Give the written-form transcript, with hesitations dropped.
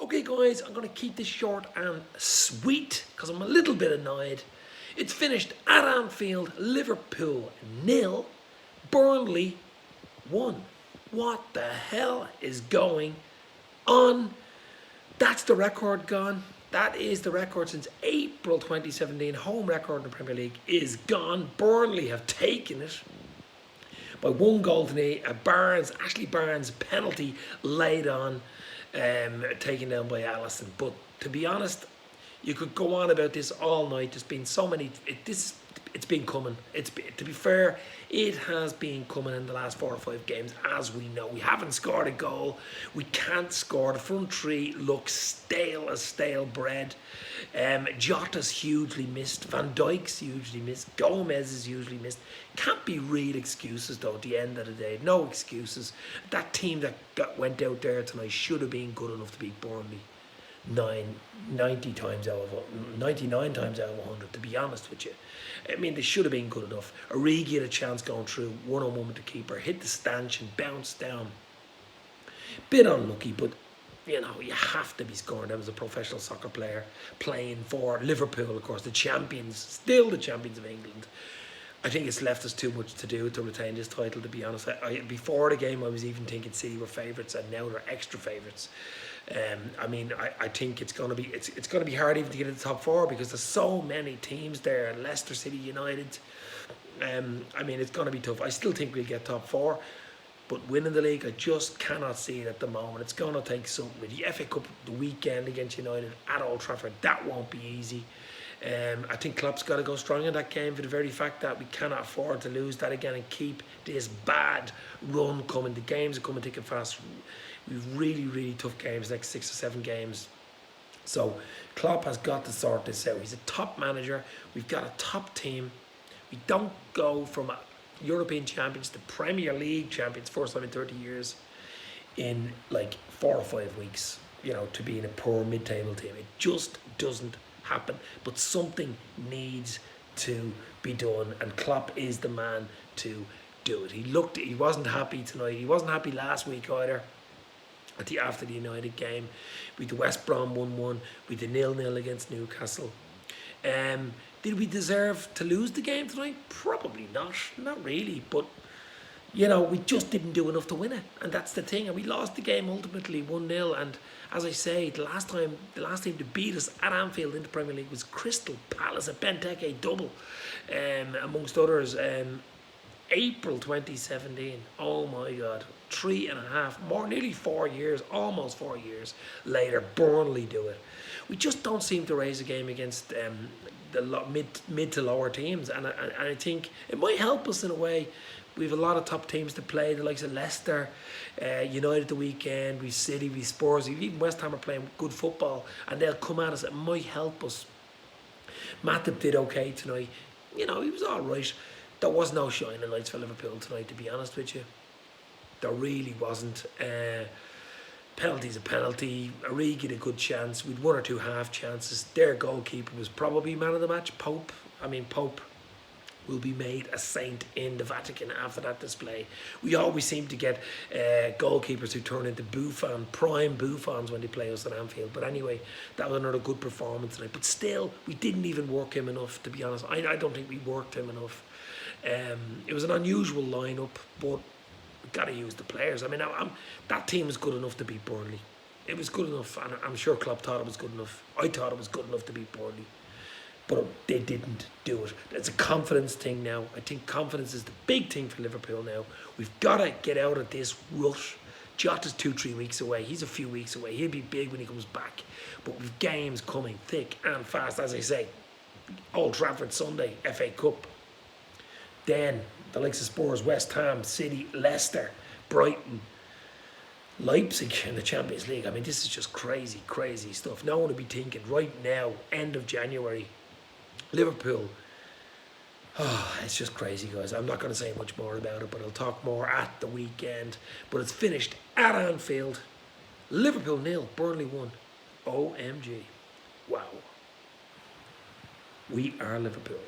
Okay guys, I'm going to keep this short and sweet because I'm a little bit annoyed. It's finished at Anfield, Liverpool 0, Burnley 1. What the hell is going on? That's the record gone. That is the record since April 2017. Home record in the Premier League is gone. Burnley have taken it by 1 goal to nil. Ashley Barnes penalty laid on, taken down by Allison. But to be honest, you could go on about this all night. There's been so many. It's been coming. To be fair, it has been coming in the last 4 or 5 games, as we know. We haven't scored a goal. We can't score. The front three looks stale as stale bread. Jota's hugely missed. Van Dijk's hugely missed. Gomez is hugely missed. Can't be real excuses though at the end of the day. No excuses. That team that went out there tonight should have been good enough to beat Burnley 99 times out of 100, to be honest with you. I mean, they should have been good enough. Origi had a chance going through, one-on-one with the keeper, hit the stanchion, bounced down. Bit unlucky, but you know, you have to be scoring. That was a professional soccer player playing for Liverpool, of course, the champions, still the champions of England. I think it's left us too much to do to retain this title, to be honest. Before the game, I was even thinking City were favourites, and now they're extra favourites. I mean, I think it's going to be hard even to get into the top 4 because there's so many teams there. Leicester City, United. I mean, it's going to be tough. I still think we'll get top 4, but winning the league, I just cannot see it at the moment. It's going to take something. With the FA Cup the weekend against United at Old Trafford, that won't be easy. I think Klopp's got to go strong in that game for the very fact that we cannot afford to lose that again and keep this bad run coming. The games are coming thick and fast. We've really tough games, next 6 or 7 games. So Klopp has got to sort this out. He's a top manager. We've got a top team. We don't go from European champions to Premier League champions, first time in 30 years, in like 4 or 5 weeks, you know, to being a poor mid-table team. It just doesn't happen. But something needs to be done, and Klopp is the man to do it. He wasn't happy tonight. He wasn't happy last week either. After the United game, with the West Brom 1-1, with the 0-0 against Newcastle. Did we deserve to lose the game tonight? Probably not really, but you know, we just didn't do enough to win it, and that's the thing. And we lost the game ultimately 1-0. And as I say, the last team to beat us at Anfield in the Premier League was Crystal Palace, a Benteke double, amongst others. April 2017. Oh my God, 3.5, nearly 4 years, almost 4 years later, Burnley do it. We just don't seem to raise a game against the mid to lower teams, and I think it might help us in a way. We have a lot of top teams to play, the likes of Leicester, United the weekend, we City, we Spurs, even West Ham are playing good football, and they'll come at us. It might help us. Matip did okay tonight. You know, he was all right. There was no shining lights for Liverpool tonight, to be honest with you. There really wasn't. Penalty's a penalty. Origi had a good chance. We'd 1 or 2 half chances. Their goalkeeper was probably man of the match, Pope. I mean, Pope will be made a saint in the Vatican after that display. We always seem to get goalkeepers who turn into prime Buffons when they play us at Anfield. But anyway, that was another good performance tonight. But still, we didn't even work him enough, to be honest. I don't think we worked him enough. It was an unusual lineup, but we've got to use the players. I mean, that team was good enough to beat Burnley. It was good enough, and I'm sure Klopp thought it was good enough. I thought it was good enough to beat Burnley, but they didn't do it. It's a confidence thing now. I think confidence is the big thing for Liverpool now. We've got to get out of this rut. Jota's 2-3 weeks away. He's a few weeks away. He'll be big when he comes back. But with games coming thick and fast, as I say, Old Trafford Sunday, FA Cup. Then the likes of Spurs, West Ham, City, Leicester, Brighton, Leipzig in the Champions League. I mean, this is just crazy stuff. No one would be thinking right now, end of January, Liverpool. Oh, it's just crazy, guys. I'm not going to say much more about it, but I'll talk more at the weekend. But it's finished at Anfield. Liverpool 0, Burnley 1. OMG. Wow. We are Liverpool.